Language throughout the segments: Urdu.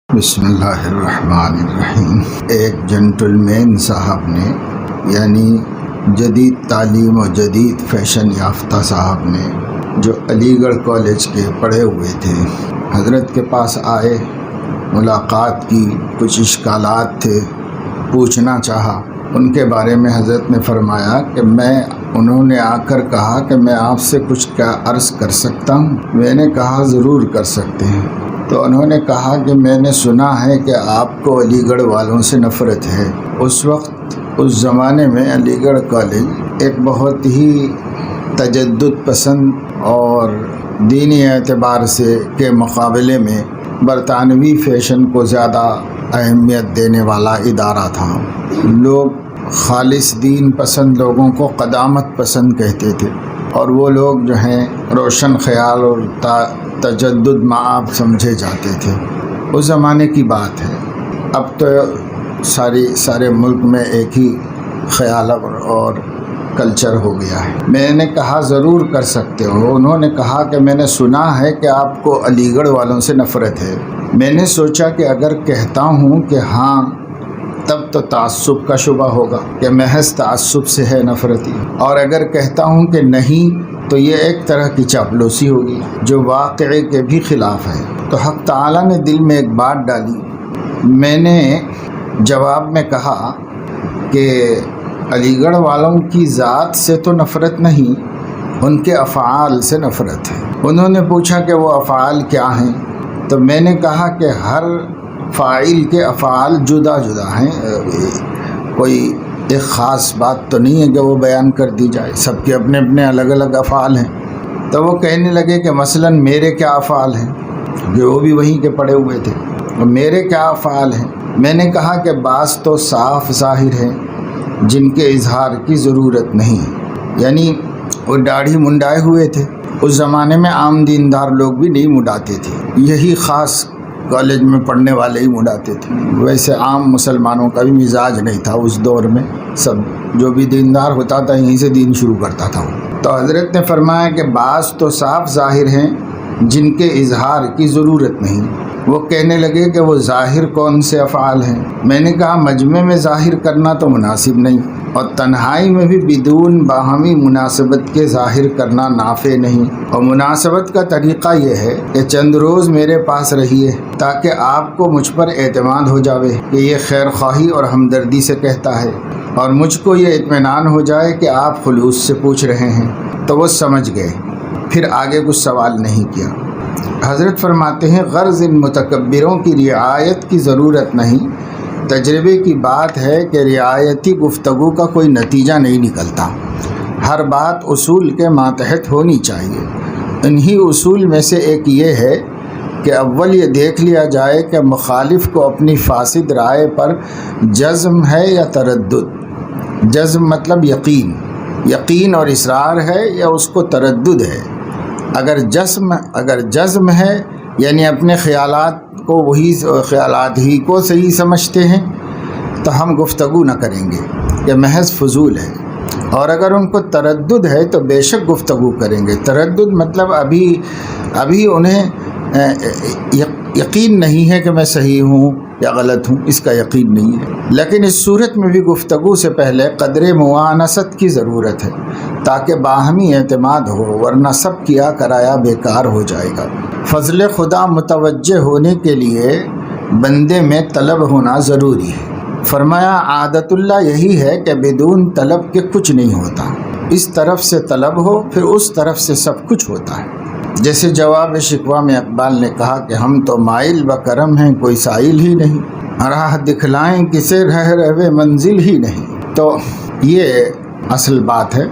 بسم اللہ الرحمن الرحیم۔ ایک جنٹل مین صاحب نے، یعنی جدید تعلیم و جدید فیشن یافتہ صاحب نے، جو علی گڑھ کالج کے پڑھے ہوئے تھے، حضرت کے پاس آئے، ملاقات کی، کچھ اشکالات تھے، پوچھنا چاہا۔ ان کے بارے میں حضرت نے فرمایا کہ انہوں نے آ کر کہا کہ میں آپ سے کچھ کیا عرض کر سکتا ہوں؟ میں نے کہا ضرور کر سکتے ہیں۔ تو انہوں نے کہا کہ میں نے سنا ہے کہ آپ کو علی گڑھ والوں سے نفرت ہے۔ اس وقت، اس زمانے میں علی گڑھ کالج ایک بہت ہی تجدد پسند اور دینی اعتبار سے کے مقابلے میں برطانوی فیشن کو زیادہ اہمیت دینے والا ادارہ تھا۔ لوگ خالص دین پسند لوگوں کو قدامت پسند کہتے تھے، اور وہ لوگ جو ہیں روشن خیال اور تجدد مآب سمجھے جاتے تھے۔ اس زمانے کی بات ہے۔ اب تو سارے ملک میں ایک ہی خیال اور کلچر ہو گیا ہے۔ میں نے کہا ضرور کر سکتے ہو۔ انہوں نے کہا کہ میں نے سنا ہے کہ آپ کو علی گڑھ والوں سے نفرت ہے۔ میں نے سوچا کہ اگر کہتا ہوں کہ ہاں، تب تو تعصب کا شبہ ہوگا کہ محض تعصب سے ہے نفرتی، اور اگر کہتا ہوں کہ نہیں تو یہ ایک طرح کی چاپلوسی ہوگی جو واقعے کے بھی خلاف ہے۔ تو حق تعالیٰ نے دل میں ایک بات ڈالی۔ میں نے جواب میں کہا کہ علی گڑھ والوں کی ذات سے تو نفرت نہیں، ان کے افعال سے نفرت ہے۔ انہوں نے پوچھا کہ وہ افعال کیا ہیں؟ تو میں نے کہا کہ ہر فاعل کے افعال جدا جدا ہیں، کوئی ایک خاص بات تو نہیں ہے کہ وہ بیان کر دی جائے، سب کے اپنے اپنے الگ الگ افعال ہیں۔ تو وہ کہنے لگے کہ مثلاً میرے کیا افعال ہیں، جو وہ بھی وہیں کے پڑے ہوئے تھے، میرے کیا افعال ہیں؟ میں نے کہا کہ بعض تو صاف ظاہر ہیں جن کے اظہار کی ضرورت نہیں، یعنی وہ داڑھی منڈائے ہوئے تھے۔ اس زمانے میں عام دیندار لوگ بھی نہیں منڈاتے تھے، یہی خاص کالج میں پڑھنے والے ہی منڈاتے تھے۔ ویسے عام مسلمانوں کا بھی مزاج نہیں تھا اس دور میں، سب جو بھی دیندار ہوتا تھا یہیں سے دین شروع کرتا تھا۔ تو حضرت نے فرمایا کہ بعض تو صاف ظاہر ہیں جن کے اظہار کی ضرورت نہیں۔ وہ کہنے لگے کہ وہ ظاہر کون سے افعال ہیں؟ میں نے کہا مجمع میں ظاہر کرنا تو مناسب نہیں، اور تنہائی میں بھی بدون باہمی مناسبت کے ظاہر کرنا نافع نہیں۔ اور مناسبت کا طریقہ یہ ہے کہ چند روز میرے پاس رہیے تاکہ آپ کو مجھ پر اعتماد ہو جاوے کہ یہ خیر خواہی اور ہمدردی سے کہتا ہے، اور مجھ کو یہ اطمینان ہو جائے کہ آپ خلوص سے پوچھ رہے ہیں۔ تو وہ سمجھ گئے، پھر آگے کچھ سوال نہیں کیا۔ حضرت فرماتے ہیں غرض ان متکبروں کی رعایت کی ضرورت نہیں، تجربے کی بات ہے کہ رعایتی گفتگو کا کوئی نتیجہ نہیں نکلتا، ہر بات اصول کے ماتحت ہونی چاہیے۔ انہی اصول میں سے ایک یہ ہے کہ اول یہ دیکھ لیا جائے کہ مخالف کو اپنی فاسد رائے پر جزم ہے یا تردد۔ جزم مطلب یقین اور اصرار ہے، یا اس کو تردد ہے۔ اگر جزم ہے، یعنی اپنے خیالات کو وہی خیالات ہی کو صحیح سمجھتے ہیں، تو ہم گفتگو نہ کریں گے، یہ محض فضول ہے۔ اور اگر ان کو تردد ہے تو بے شک گفتگو کریں گے۔ تردد مطلب ابھی انہیں یقین نہیں ہے کہ میں صحیح ہوں یا غلط ہوں، اس کا یقین نہیں ہے۔ لیکن اس صورت میں بھی گفتگو سے پہلے قدر موانست کی ضرورت ہے تاکہ باہمی اعتماد ہو، ورنہ سب کیا کرایا بیکار ہو جائے گا۔ فضل خدا متوجہ ہونے کے لیے بندے میں طلب ہونا ضروری ہے۔ فرمایا عادت اللہ یہی ہے کہ بدون طلب کے کچھ نہیں ہوتا، اس طرف سے طلب ہو پھر اس طرف سے سب کچھ ہوتا ہے۔ جیسے جواب شکوہ میں اقبال نے کہا کہ ہم تو مائل بکرم ہیں، کوئی سائل ہی نہیں، راہ دکھلائیں کسے رہے منزل ہی نہیں۔ تو یہ اصل بات ہے۔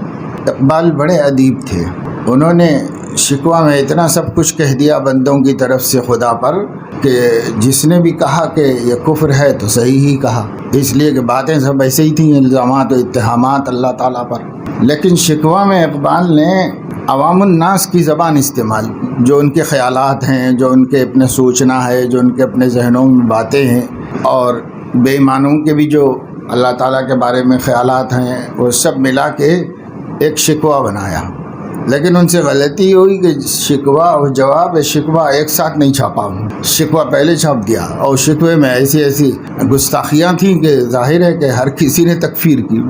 اقبال بڑے ادیب تھے، انہوں نے شکوہ میں اتنا سب کچھ کہہ دیا بندوں کی طرف سے خدا پر کہ جس نے بھی کہا کہ یہ کفر ہے تو صحیح ہی کہا، اس لیے کہ باتیں سب ایسے ہی تھیں، الزامات و اتہامات اللہ تعالیٰ پر۔ لیکن شکوہ میں اقبال نے عوام الناس کی زبان استعمال کی، جو ان کے خیالات ہیں، جو ان کے اپنے سوچنا ہے، جو ان کے اپنے ذہنوں میں باتیں ہیں، اور بے ایمانوں کے بھی جو اللہ تعالیٰ کے بارے میں خیالات ہیں، وہ سب ملا کے ایک شکوہ بنایا۔ لیکن ان سے غلطی ہوئی کہ شکوہ اور جواب شکوہ ایک ساتھ نہیں چھاپا، شکوہ پہلے چھاپ دیا، اور شکوے میں ایسی ایسی گستاخیاں تھیں کہ ظاہر ہے کہ ہر کسی نے تکفیر کی۔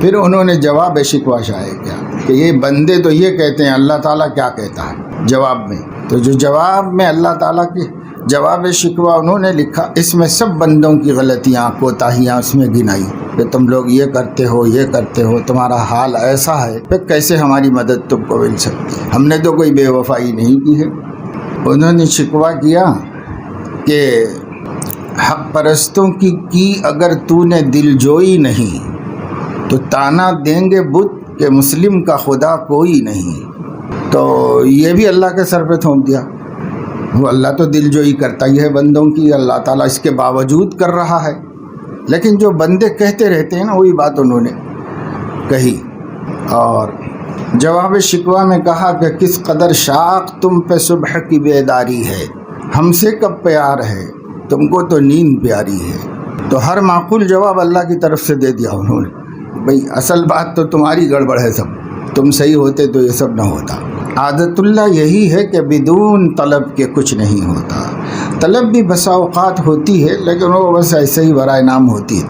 پھر انہوں نے جواب شکوہ شائع کیا کہ یہ بندے تو یہ کہتے ہیں، اللہ تعالیٰ کیا کہتا ہے جواب میں؟ تو جو جواب میں اللہ تعالیٰ کے جواب شکوہ انہوں نے لکھا، اس میں سب بندوں کی غلطیاں کوتاہیاں اس میں گنائی کہ تم لوگ یہ کرتے ہو، تمہارا حال ایسا ہے، پھر کیسے ہماری مدد تم کو مل سکتی ہے؟ ہم نے تو کوئی بے وفائی نہیں کی ہے۔ انہوں نے شکوہ کیا کہ حق پرستوں کی اگر تو نے دل جوئی نہیں تو تانا دیں گے بت کہ مسلم کا خدا کوئی نہیں۔ تو یہ بھی اللہ کے سر پہ تھوپ دیا۔ وہ اللہ تو دل جوئی کرتا ہی ہے بندوں کی، اللہ تعالیٰ اس کے باوجود کر رہا ہے، لیکن جو بندے کہتے رہتے ہیں نا وہی بات انہوں نے کہی۔ اور جواب شکوہ میں کہا کہ کس قدر شاق تم پہ صبح کی بیداری ہے، ہم سے کب پیار ہے، تم کو تو نیند پیاری ہے۔ تو ہر معقول جواب اللہ کی طرف سے دے دیا انہوں نے۔ بھئی اصل بات تو تمہاری گڑبڑ ہے، سب تم صحیح ہوتے تو یہ سب نہ ہوتا۔ عادت اللہ یہی ہے کہ بدون طلب کے کچھ نہیں ہوتا۔ طلب بھی بسا اوقات ہوتی ہے، لیکن وہ بس ایسے ہی برائے نام ہوتی ہے۔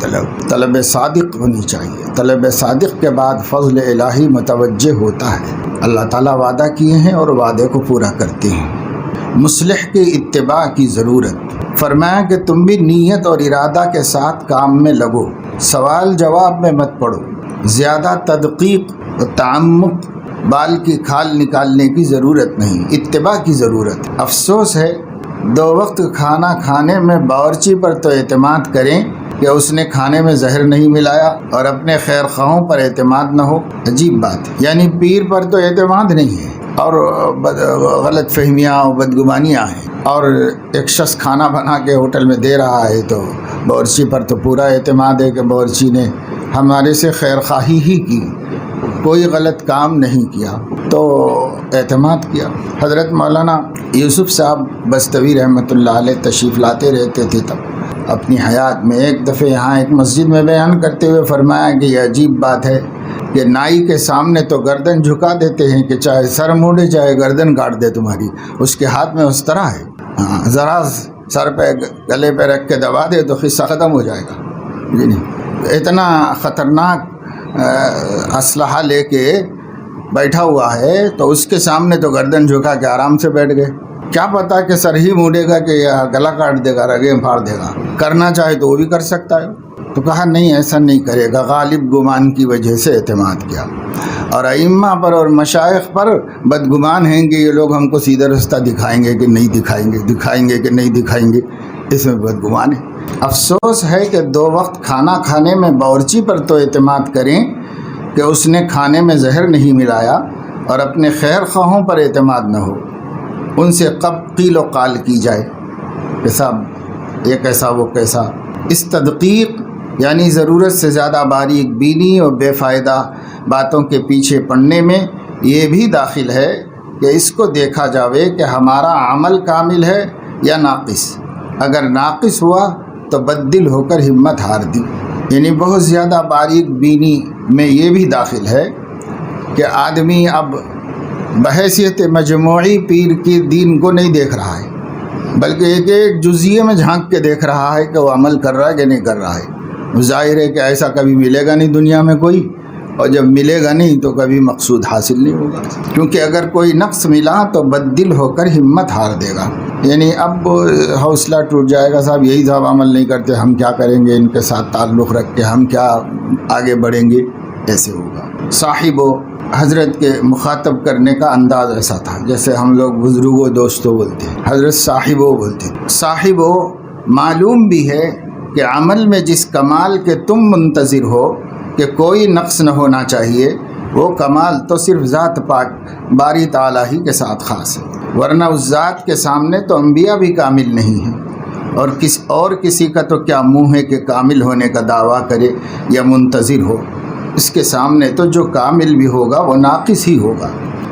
طلب صادق ہونی چاہیے۔ طلب صادق کے بعد فضل الہی متوجہ ہوتا ہے۔ اللہ تعالیٰ وعدہ کیے ہیں اور وعدے کو پورا کرتے ہیں۔ مصلح کی اتباع کی ضرورت۔ فرمایا کہ تم بھی نیت اور ارادہ کے ساتھ کام میں لگو، سوال جواب میں مت پڑو، زیادہ تدقیق و تعمق بال کی کھال نکالنے کی ضرورت نہیں، اتباع کی ضرورت۔ افسوس ہے 2 وقت کھانا کھانے میں باورچی پر تو اعتماد کریں کہ اس نے کھانے میں زہر نہیں ملایا، اور اپنے خیر خواہوں پر اعتماد نہ ہو۔ عجیب بات، یعنی پیر پر تو اعتماد نہیں ہے اور غلط فہمیاں اور بدگمانیاں ہیں، اور ایک شخص کھانا بنا کے ہوٹل میں دے رہا ہے تو باورچی پر تو پورا اعتماد ہے کہ باورچی نے ہمارے سے خیر خواہی ہی کی، کوئی غلط کام نہیں کیا، تو اعتماد کیا۔ حضرت مولانا یوسف صاحب بستوی رحمۃ اللہ علیہ تشریف لاتے رہتے تھے تب اپنی حیات میں۔ ایک دفعہ یہاں ایک مسجد میں بیان کرتے ہوئے فرمایا کہ یہ عجیب بات ہے کہ نائی کے سامنے تو گردن جھکا دیتے ہیں کہ چاہے سر موڑے چاہے گردن کاٹ دے تمہاری، اس کے ہاتھ میں اس طرح ہے، ذرا سر پہ گلے پہ رکھ کے دبا دے تو قصہ ختم ہو جائے گا۔ جی نہیں، اتنا خطرناک اسلحہ لے کے بیٹھا ہوا ہے تو اس کے سامنے تو گردن جھکا کے آرام سے بیٹھ گئے۔ کیا پتا کہ سر ہی موڑے گا کہ گلا کاٹ دے گا، رگیں پھاڑ دے گا، کرنا چاہے تو وہ بھی کر سکتا ہے۔ تو کہا نہیں ایسا نہیں کرے گا، غالب گمان کی وجہ سے اعتماد کیا۔ اور ائمہ پر اور مشائخ پر بدگمان ہیں کہ یہ لوگ ہم کو سیدھا رستہ دکھائیں گے کہ نہیں دکھائیں گے، دکھائیں گے کہ نہیں دکھائیں گے، اس میں بدگمان ہے۔ افسوس ہے کہ 2 وقت کھانا کھانے میں باورچی پر تو اعتماد کریں کہ اس نے کھانے میں زہر نہیں ملایا، اور اپنے خیر خواہوں پر اعتماد نہ ہو، ان سے کب قیل و قال کی جائے کہ صاحب یہ کیسا وہ کیسا۔ اس تدقیق یعنی ضرورت سے زیادہ باریک بینی اور بے فائدہ باتوں کے پیچھے پڑنے میں یہ بھی داخل ہے کہ اس کو دیکھا جاوے کہ ہمارا عمل کامل ہے یا ناقص۔ اگر ناقص ہوا تو بددل ہو کر ہمت ہار دی۔ یعنی بہت زیادہ باریک بینی میں یہ بھی داخل ہے کہ آدمی اب بحیثیت مجموعی پیر کی دین کو نہیں دیکھ رہا ہے، بلکہ ایک ایک جزیے میں جھانک کے دیکھ رہا ہے کہ وہ عمل کر رہا ہے کہ نہیں کر رہا ہے۔ ظاہر ہے کہ ایسا کبھی ملے گا نہیں دنیا میں کوئی، اور جب ملے گا نہیں تو کبھی مقصود حاصل نہیں ہوگا، کیونکہ اگر کوئی نقص ملا تو بددل ہو کر ہمت ہار دے گا۔ یعنی اب حوصلہ ٹوٹ جائے گا، صاحب یہی صاحب عمل نہیں کرتے، ہم کیا کریں گے ان کے ساتھ تعلق رکھ کے، ہم کیا آگے بڑھیں گے، ایسے ہوگا۔ صاحب و حضرت کے مخاطب کرنے کا انداز ایسا تھا جیسے ہم لوگ بزرگوں دوستوں بولتے ہیں، حضرت صاحب و بولتے ہیں۔ صاحب و معلوم بھی ہے کہ عمل میں جس کمال کے تم منتظر ہو کہ کوئی نقص نہ ہونا چاہیے، وہ کمال تو صرف ذات پاک باری تعالیٰ ہی کے ساتھ خاص ہے، ورنہ اس ذات کے سامنے تو انبیاء بھی کامل نہیں ہیں، اور کسی کا تو کیا منہ ہے کہ کامل ہونے کا دعویٰ کرے یا منتظر ہو، اس کے سامنے تو جو کامل بھی ہوگا وہ ناقص ہی ہوگا۔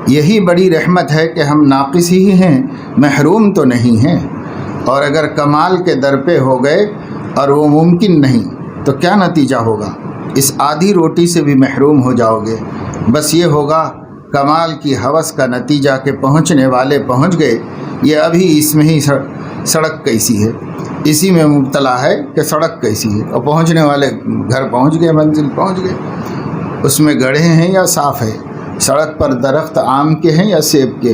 یہی بڑی رحمت ہے کہ ہم ناقص ہی ہیں، محروم تو نہیں ہیں، اور اگر کمال کے در پہ ہو گئے اور وہ ممکن نہیں تو کیا نتیجہ ہوگا؟ اس آدھی روٹی سے بھی محروم ہو جاؤ گے۔ بس یہ ہوگا کمال کی ہوس کا نتیجہ کہ پہنچنے والے پہنچ گئے، یہ ابھی اس میں ہی سڑک کیسی ہے، اسی میں مبتلا ہے کہ سڑک کیسی ہے، اور پہنچنے والے گھر پہنچ گئے، منزل پہنچ گئے، اس میں گڑھے ہیں یا صاف ہے، سڑک پر درخت آم کے ہیں یا سیب کے،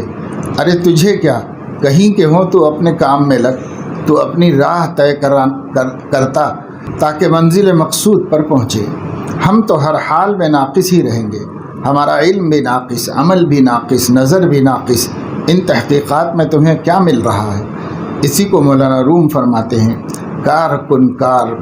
ارے تجھے کیا، کہیں کہ ہوں تو اپنے کام میں لگ، تو اپنی راہ طے کرتا تاکہ منزل مقصود پر پہنچے۔ ہم تو ہر حال میں ناقص ہی رہیں گے، ہمارا علم بھی ناقص، عمل بھی ناقص، نظر بھی ناقص، ان تحقیقات میں تمہیں کیا مل رہا ہے؟ اسی کو مولانا روم فرماتے ہیں، کار کن کار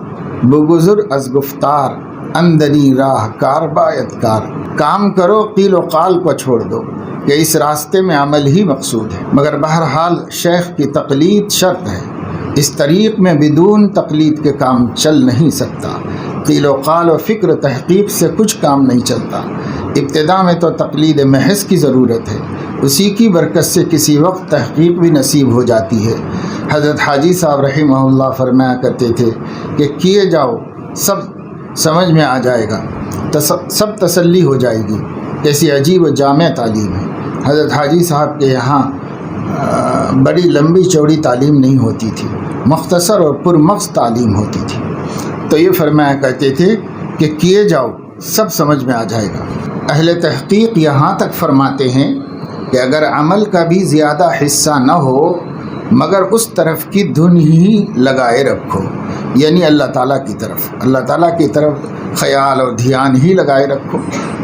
بگزر از گفتار، اندری راہ کار باید کار، کام کرو قیل و قال کو چھوڑ دو کہ اس راستے میں عمل ہی مقصود ہے، مگر بہرحال شیخ کی تقلید شرط ہے، اس طریق میں بدون تقلید کے کام چل نہیں سکتا، قیل و قال و فکر تحقیق سے کچھ کام نہیں چلتا، ابتدا میں تو تقلید محض کی ضرورت ہے، اسی کی برکت سے کسی وقت تحقیق بھی نصیب ہو جاتی ہے۔ حضرت حاجی صاحب رحمہ اللہ فرمایا کرتے تھے کہ کیے جاؤ سب سمجھ میں آ جائے گا، سب تسلی ہو جائے گی، کیسی عجیب و جامع تعلیم ہے۔ حضرت حاجی صاحب کے یہاں بڑی لمبی چوڑی تعلیم نہیں ہوتی تھی، مختصر اور پرمغز تعلیم ہوتی تھی، تو یہ فرمایا کرتے تھے کہ کیے جاؤ سب سمجھ میں آ جائے گا۔ اہل تحقیق یہاں تک فرماتے ہیں کہ اگر عمل کا بھی زیادہ حصہ نہ ہو مگر اس طرف کی دھن ہی لگائے رکھو، یعنی اللہ تعالیٰ کی طرف، اللہ تعالیٰ کی طرف خیال اور دھیان ہی لگائے رکھو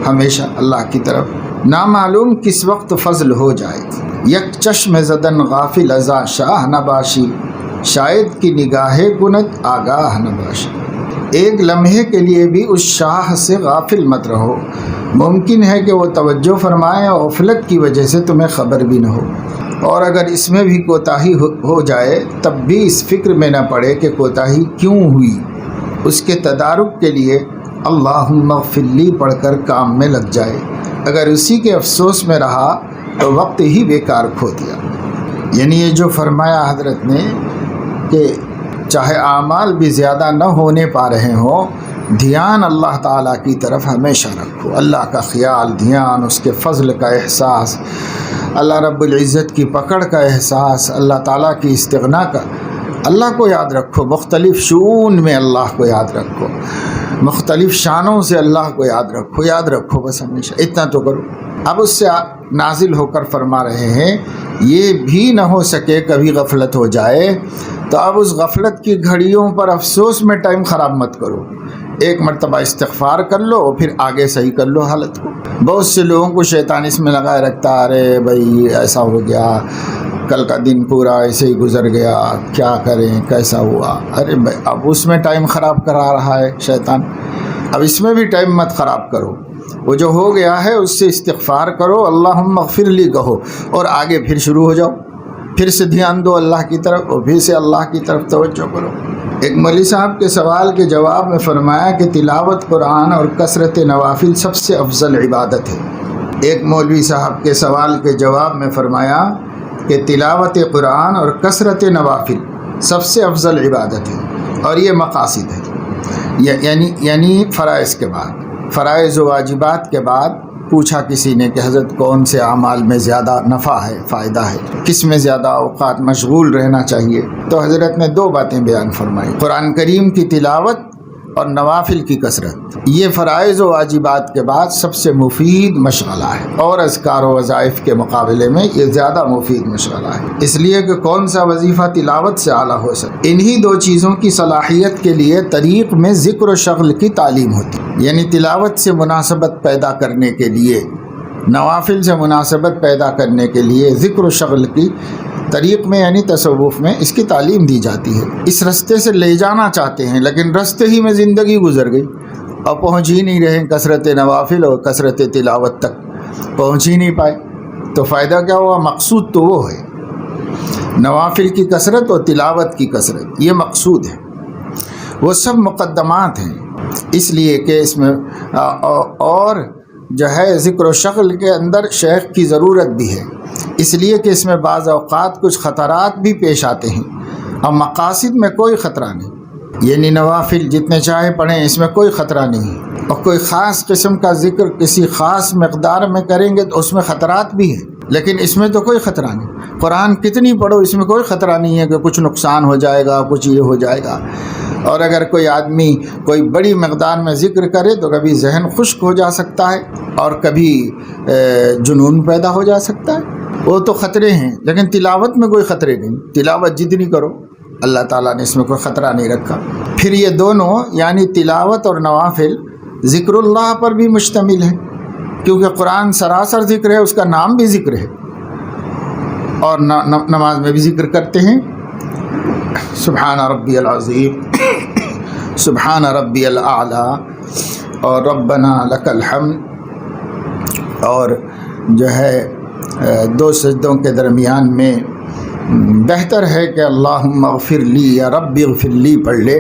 ہمیشہ اللہ کی طرف، نامعلوم کس وقت فضل ہو جائے، یک چشم زدن غافل ازا شاہ نباشی، شاید کی نگاہ کنت آگاہ نباشی، ایک لمحے کے لیے بھی اس شاہ سے غافل مت رہو، ممکن ہے کہ وہ توجہ فرمائے اور غفلت کی وجہ سے تمہیں خبر بھی نہ ہو، اور اگر اس میں بھی کوتاہی ہو جائے تب بھی اس فکر میں نہ پڑے کہ کوتاہی کیوں ہوئی، اس کے تدارک کے لیے اللہم اغفر لی پڑھ کر کام میں لگ جائے، اگر اسی کے افسوس میں رہا تو وقت ہی بیکار کھو دیا۔ یعنی یہ جو فرمایا حضرت نے کہ چاہے اعمال بھی زیادہ نہ ہونے پا رہے ہوں، دھیان اللہ تعالیٰ کی طرف ہمیشہ رکھو، اللہ کا خیال، دھیان، اس کے فضل کا احساس، اللہ رب العزت کی پکڑ کا احساس، اللہ تعالیٰ کی استغنا کا، اللہ کو یاد رکھو، مختلف شؤون میں اللہ کو یاد رکھو، مختلف شانوں سے اللہ کو یاد رکھو بس ہمیشہ، اتنا تو کرو۔ اب اس سے نازل ہو کر فرما رہے ہیں یہ بھی نہ ہو سکے کبھی غفلت ہو جائے تو اب اس غفلت کی گھڑیوں پر افسوس میں ٹائم خراب مت کرو، ایک مرتبہ استغفار کر لو اور پھر آگے صحیح کر لو حالت کو۔ بہت سے لوگوں کو شیطان اس میں لگائے رکھتا، ارے بھائی ایسا ہو گیا، کل کا دن پورا ایسے ہی گزر گیا، کیا کریں، کیسا ہوا، ارے بھائی اب اس میں ٹائم خراب کرا رہا ہے شیطان، اب اس میں بھی ٹائم مت خراب کرو، وہ جو ہو گیا ہے اس سے استغفار کرو، اللہم اغفر لی کہو، اور آگے پھر شروع ہو جاؤ، پھر سے دھیان دو اللہ کی طرف اور پھر سے اللہ کی طرف توجہ کرو۔ ایک مولوی صاحب کے سوال کے جواب میں فرمایا کہ تلاوت قرآن اور کثرت نوافل سب سے افضل عبادت ہے۔ ایک مولوی صاحب کے سوال کے جواب میں فرمایا کہ تلاوت قرآن اور کثرت نوافل سب سے افضل عبادت ہے، اور یہ مقاصد ہے، یعنی فرائض کے بعد، فرائض و واجبات کے بعد پوچھا کسی نے کہ حضرت کون سے اعمال میں زیادہ نفع ہے، فائدہ ہے، کس میں زیادہ اوقات مشغول رہنا چاہیے، تو حضرت نے دو باتیں بیان فرمائی، قرآن کریم کی تلاوت اور نوافل کی کثرت، یہ فرائض و واجبات کے بعد سب سے مفید مشغلہ ہے، اور اذکار و وظائف کے مقابلے میں یہ زیادہ مفید مشغلہ ہے، اس لیے کہ کون سا وظیفہ تلاوت سے اعلیٰ ہو سکے۔ انہی دو چیزوں کی صلاحیت کے لیے طریق میں ذکر و شغل کی تعلیم ہوتی ہے، یعنی تلاوت سے مناسبت پیدا کرنے کے لیے، نوافل سے مناسبت پیدا کرنے کے لیے ذکر و شغل کی طریق میں یعنی تصوف میں اس کی تعلیم دی جاتی ہے۔ اس رستے سے لے جانا چاہتے ہیں لیکن رستے ہی میں زندگی گزر گئی اور پہنچ ہی نہیں رہے، کثرت نوافل اور کثرت تلاوت تک پہنچ ہی نہیں پائے، تو فائدہ کیا ہوا؟ مقصود تو وہ ہے، نوافل کی کثرت اور تلاوت کی کثرت، یہ مقصود ہے، وہ سب مقدمات ہیں، اس لیے کہ اس میں اور جو ہے ذکر و شغل کے اندر شیخ کی ضرورت بھی ہے، اس لیے کہ اس میں بعض اوقات کچھ خطرات بھی پیش آتے ہیں، اور مقاصد میں کوئی خطرہ نہیں، یعنی نوافل جتنے چاہے پڑھیں اس میں کوئی خطرہ نہیں، اور کوئی خاص قسم کا ذکر کسی خاص مقدار میں کریں گے تو اس میں خطرات بھی ہیں، لیکن اس میں تو کوئی خطرہ نہیں۔ قرآن کتنی پڑھو اس میں کوئی خطرہ نہیں ہے کہ کچھ نقصان ہو جائے گا، کچھ یہ ہو جائے گا۔ اور اگر کوئی آدمی کوئی بڑی مقدار میں ذکر کرے تو کبھی ذہن خشک ہو جا سکتا ہے اور کبھی جنون پیدا ہو جا سکتا ہے، وہ تو خطرے ہیں۔ لیکن تلاوت میں کوئی خطرے نہیں، تلاوت جتنی کرو اللہ تعالیٰ نے اس میں کوئی خطرہ نہیں رکھا۔ پھر یہ دونوں یعنی تلاوت اور نوافل ذکر اللہ پر بھی مشتمل ہے، کیونکہ قرآن سراسر ذکر ہے، اس کا نام بھی ذکر ہے، اور نماز میں بھی ذکر کرتے ہیں، سبحان ربی العظیم، سبحان ربی الاعلی، اور ربنا لک الحمد، اور جو ہے دو سجدوں کے درمیان میں بہتر ہے کہ اللہم اغفر لی یا رب اغفر لی پڑھ لے۔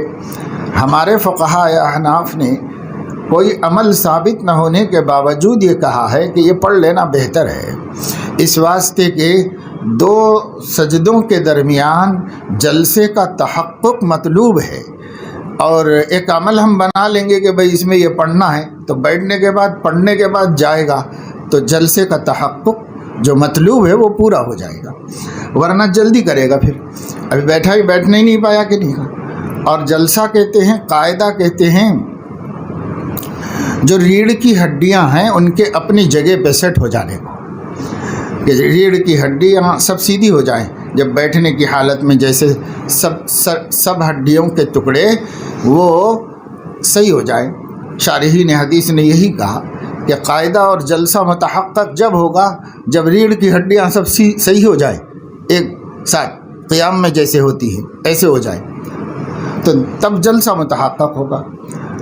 ہمارے فقہاء یا احناف نے کوئی عمل ثابت نہ ہونے کے باوجود یہ کہا ہے کہ یہ پڑھ لینا بہتر ہے، اس واسطے کہ دو سجدوں کے درمیان جلسے کا تحقق مطلوب ہے، اور ایک عمل ہم بنا لیں گے کہ بھئی اس میں یہ پڑھنا ہے تو بیٹھنے کے بعد پڑھنے کے بعد جائے گا تو جلسے کا تحقق جو مطلوب ہے وہ پورا ہو جائے گا، ورنہ جلدی کرے گا، پھر ابھی بیٹھنے ہی نہیں پایا کہ نہیں۔ اور جلسہ کہتے ہیں، قاعدہ کہتے ہیں، جو ریڑھ کی ہڈیاں ہیں ان کے اپنی جگہ پہ سیٹ ہو جانے کو، کہ ریڑھ کی ہڈیاں سب سیدھی ہو جائیں جب بیٹھنے کی حالت میں، جیسے سب ہڈیوں کے ٹکڑے وہ صحیح ہو جائیں۔ شارحین حدیث نے یہی کہا کہ قاعدہ اور جلسہ متحقق جب ہوگا جب ریڑھ کی ہڈیاں سب صحیح ہو جائیں، ایک ساتھ قیام میں جیسے ہوتی ہے ایسے ہو جائیں، تو تب جلسہ متحقق ہوگا۔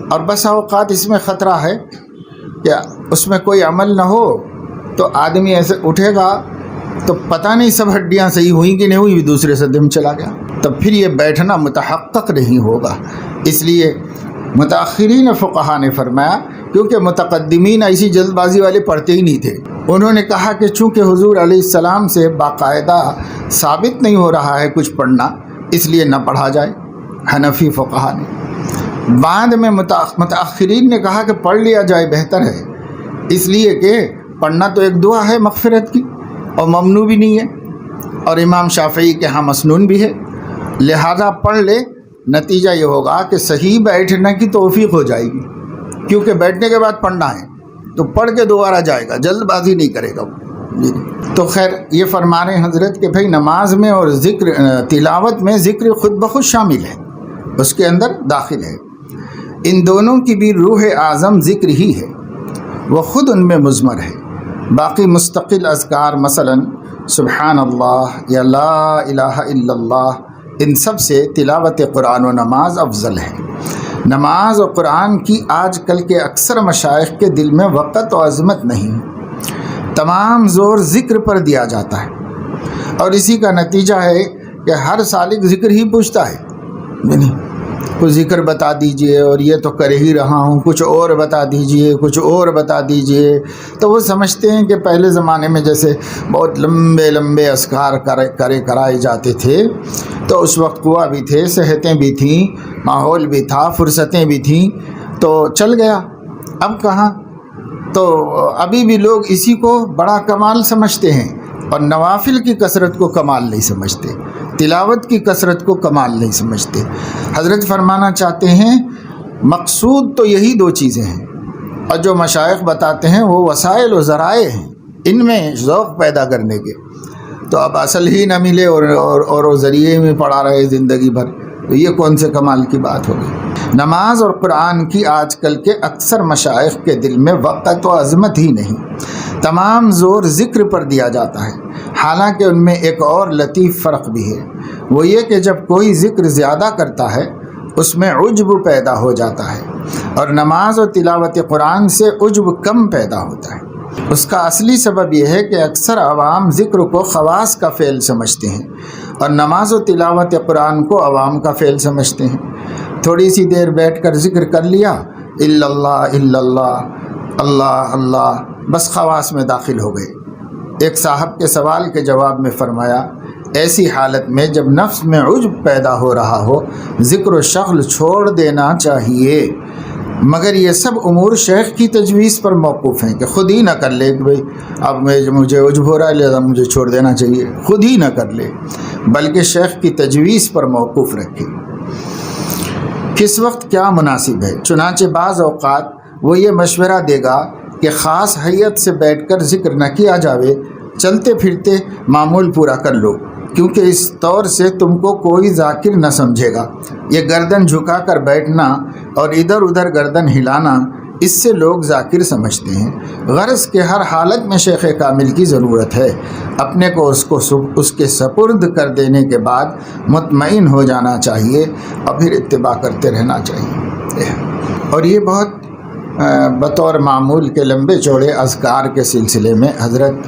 اور بس اوقات اس میں خطرہ ہے کہ اس میں کوئی عمل نہ ہو تو آدمی ایسے اٹھے گا تو پتہ نہیں سب ہڈیاں صحیح ہوئیں کہ نہیں ہوئی، دوسرے سے دم چلا گیا، تب پھر یہ بیٹھنا متحقق نہیں ہوگا۔ اس لیے متاخرین فقہا نے فرمایا، کیونکہ متقدمین ایسی جلد بازی والے پڑھتے ہی نہیں تھے، انہوں نے کہا کہ چونکہ حضور علیہ السلام سے باقاعدہ ثابت نہیں ہو رہا ہے کچھ پڑھنا، اس لیے نہ پڑھا جائے۔ حنفی فقہا نے بعد میں متاخرین نے کہا کہ پڑھ لیا جائے بہتر ہے، اس لیے کہ پڑھنا تو ایک دعا ہے مغفرت کی اور ممنوع بھی نہیں ہے، اور امام شافعی کے ہاں مسنون بھی ہے، لہذا پڑھ لے۔ نتیجہ یہ ہوگا کہ صحیح بیٹھنے کی توفیق ہو جائے گی، کیونکہ بیٹھنے کے بعد پڑھنا ہے تو پڑھ کے دوبارہ جائے گا، جلد بازی نہیں کرے گا وہ۔ تو خیر یہ فرما رہے ہیں حضرت کہ بھائی نماز میں اور ذکر تلاوت میں ذکر خود بخود شامل ہے، اس کے اندر داخل ہے۔ ان دونوں کی بھی روح اعظم ذکر ہی ہے، وہ خود ان میں مضمر ہے۔ باقی مستقل اذکار مثلا سبحان اللہ یا لا الہ الا اللہ، ان سب سے تلاوت قرآن و نماز افضل ہے۔ نماز اور قرآن کی آج کل کے اکثر مشائخ کے دل میں وقت و عظمت نہیں، تمام زور ذکر پر دیا جاتا ہے، اور اسی کا نتیجہ ہے کہ ہر سالک ذکر ہی پوچھتا ہے، نہیں کچھ ذکر بتا دیجئے، اور یہ تو کر ہی رہا ہوں، کچھ اور بتا دیجئے، کچھ اور بتا دیجئے۔ تو وہ سمجھتے ہیں کہ پہلے زمانے میں جیسے بہت لمبے لمبے اذکار کرائے جاتے تھے، تو اس وقت قوا بھی تھے، صحتیں بھی تھیں، ماحول بھی تھا، فرصتیں بھی تھیں، تو چل گیا۔ اب کہاں، تو ابھی بھی لوگ اسی کو بڑا کمال سمجھتے ہیں، اور نوافل کی کثرت کو کمال نہیں سمجھتے، تلاوت کی کثرت کو کمال نہیں سمجھتے۔ حضرت فرمانا چاہتے ہیں مقصود تو یہی دو چیزیں ہیں، اور جو مشائخ بتاتے ہیں وہ وسائل و ذرائع ہیں، ان میں ذوق پیدا کرنے کے۔ تو اب اصل ہی نہ ملے اور وہ ذریعے میں پڑا رہے زندگی بھر، تو یہ کون سے کمال کی بات ہوگی۔ نماز اور قرآن کی آج کل کے اکثر مشائخ کے دل میں وقت و عظمت ہی نہیں، تمام زور ذکر پر دیا جاتا ہے۔ حالانکہ ان میں ایک اور لطیف فرق بھی ہے، وہ یہ کہ جب کوئی ذکر زیادہ کرتا ہے اس میں عجب پیدا ہو جاتا ہے، اور نماز و تلاوت قرآن سے عجب کم پیدا ہوتا ہے۔ اس کا اصلی سبب یہ ہے کہ اکثر عوام ذکر کو خواص کا فعل سمجھتے ہیں، اور نماز و تلاوت قرآن کو عوام کا فعل سمجھتے ہیں۔ تھوڑی سی دیر بیٹھ کر ذکر کر لیا، الا اللہ، اللہ اللہ، بس خواص میں داخل ہو گئے۔ ایک صاحب کے سوال کے جواب میں فرمایا، ایسی حالت میں جب نفس میں عجب پیدا ہو رہا ہو، ذکر و شغل چھوڑ دینا چاہیے، مگر یہ سب امور شیخ کی تجویز پر موقوف ہیں کہ خود ہی نہ کر لے کہ بھئی اب مجھے عجب ہو رہا ہے لہذا مجھے چھوڑ دینا چاہیے، خود ہی نہ کر لے، بلکہ شیخ کی تجویز پر موقوف رکھے کس وقت کیا مناسب ہے۔ چنانچہ بعض اوقات وہ یہ مشورہ دے گا کہ خاص حیت سے بیٹھ کر ذکر نہ کیا جاوے، چلتے پھرتے معمول پورا کر لو، کیونکہ اس طور سے تم کو کوئی ذاکر نہ سمجھے گا۔ یہ گردن جھکا کر بیٹھنا اور ادھر ادھر گردن ہلانا، اس سے لوگ ذاکر سمجھتے ہیں۔ غرض کہ ہر حالت میں شیخ کامل کی ضرورت ہے، اپنے کو اس کے سپرد کر دینے کے بعد مطمئن ہو جانا چاہیے اور پھر اتباع کرتے رہنا چاہیے۔ اور یہ بہت بطور معمول کے لمبے چوڑے اذکار کے سلسلے میں حضرت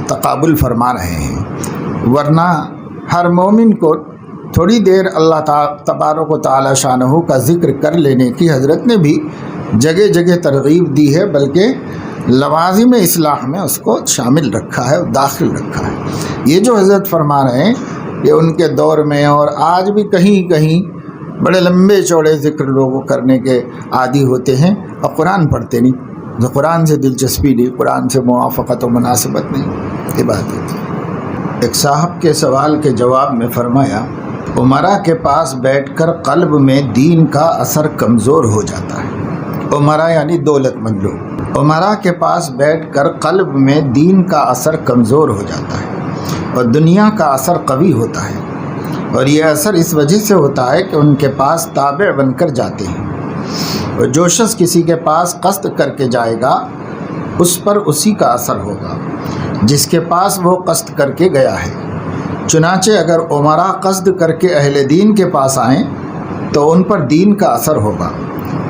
تقابل فرما رہے ہیں، ورنہ ہر مومن کو تھوڑی دیر اللہ تبارک و تعالی شانہ کا ذکر کر لینے کی حضرت نے بھی جگہ جگہ ترغیب دی ہے، بلکہ لوازم اصلاح میں اس کو شامل رکھا ہے، داخل رکھا ہے۔ یہ جو حضرت فرما رہے ہیں یہ ان کے دور میں اور آج بھی کہیں کہیں بڑے لمبے چوڑے ذکر لوگ کرنے کے عادی ہوتے ہیں اور قرآن پڑھتے نہیں، جو قرآن سے دلچسپی نہیں، قرآن سے موافقت و مناسبت نہیں، یہ بات ہے۔ ایک صاحب کے سوال کے جواب میں فرمایا، عمرا کے پاس بیٹھ کر قلب میں دین کا اثر کمزور ہو جاتا ہے۔ عمرا یعنی دولت مند لوگ، عمرا کے پاس بیٹھ کر قلب میں دین کا اثر کمزور ہو جاتا ہے اور دنیا کا اثر قوی ہوتا ہے، اور یہ اثر اس وجہ سے ہوتا ہے کہ ان کے پاس تابع بن کر جاتے ہیں، اور جو شخص کسی کے پاس قصد کر کے جائے گا اس پر اسی کا اثر ہوگا جس کے پاس وہ قصد کر کے گیا ہے۔ چنانچہ اگر عمرا قصد کر کے اہل دین کے پاس آئیں تو ان پر دین کا اثر ہوگا،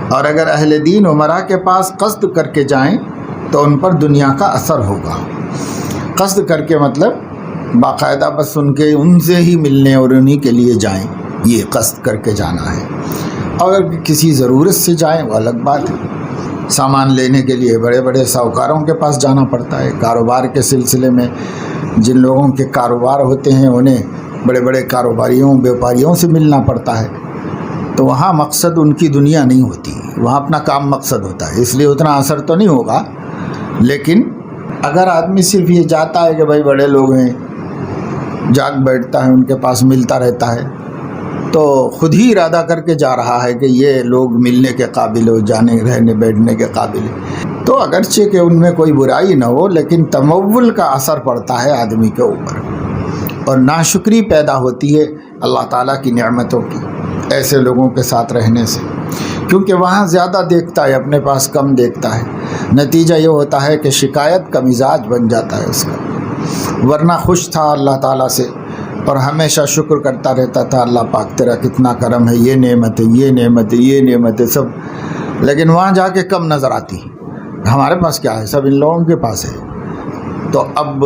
اور اگر اہل دین عمرا کے پاس قصد کر کے جائیں تو ان پر دنیا کا اثر ہوگا۔ قصد کر کے مطلب باقاعدہ بس ان سے ہی ملنے اور انہی کے لیے جائیں، یہ قصد کر کے جانا ہے۔ اور اگر کسی ضرورت سے جائیں وہ الگ بات ہے، سامان لینے کے لیے بڑے بڑے ساہوکاروں کے پاس جانا پڑتا ہے، کاروبار کے سلسلے میں جن لوگوں کے کاروبار ہوتے ہیں انہیں بڑے بڑے کاروباریوں بیوپاریوں سے ملنا پڑتا ہے، تو وہاں مقصد ان کی دنیا نہیں ہوتی، وہاں اپنا کام مقصد ہوتا ہے، اس لیے اتنا اثر تو نہیں ہوگا۔ لیکن اگر آدمی صرف یہ جاتا ہے کہ بھائی بڑے لوگ ہیں، جاگ بیٹھتا ہے ان کے پاس ملتا رہتا ہے، تو خود ہی ارادہ کر کے جا رہا ہے کہ یہ لوگ ملنے کے قابل ہو، جانے رہنے بیٹھنے کے قابل ہے، تو اگرچہ کہ ان میں کوئی برائی نہ ہو لیکن تمول کا اثر پڑتا ہے آدمی کے اوپر، اور ناشکری پیدا ہوتی ہے اللہ تعالیٰ کی نعمتوں کی ایسے لوگوں کے ساتھ رہنے سے، کیونکہ وہاں زیادہ دیکھتا ہے، اپنے پاس کم دیکھتا ہے، نتیجہ یہ ہوتا ہے کہ شکایت کا مزاج بن جاتا ہے اس کا، ورنہ خوش تھا اللہ تعالیٰ سے اور ہمیشہ شکر کرتا رہتا تھا، اللہ پاک تیرا کتنا کرم ہے، یہ نعمت ہے، یہ نعمت ہے، یہ نعمت ہے سب، لیکن وہاں جا کے کم نظر آتی، ہمارے پاس کیا ہے، سب ان لوگوں کے پاس ہے۔ تو اب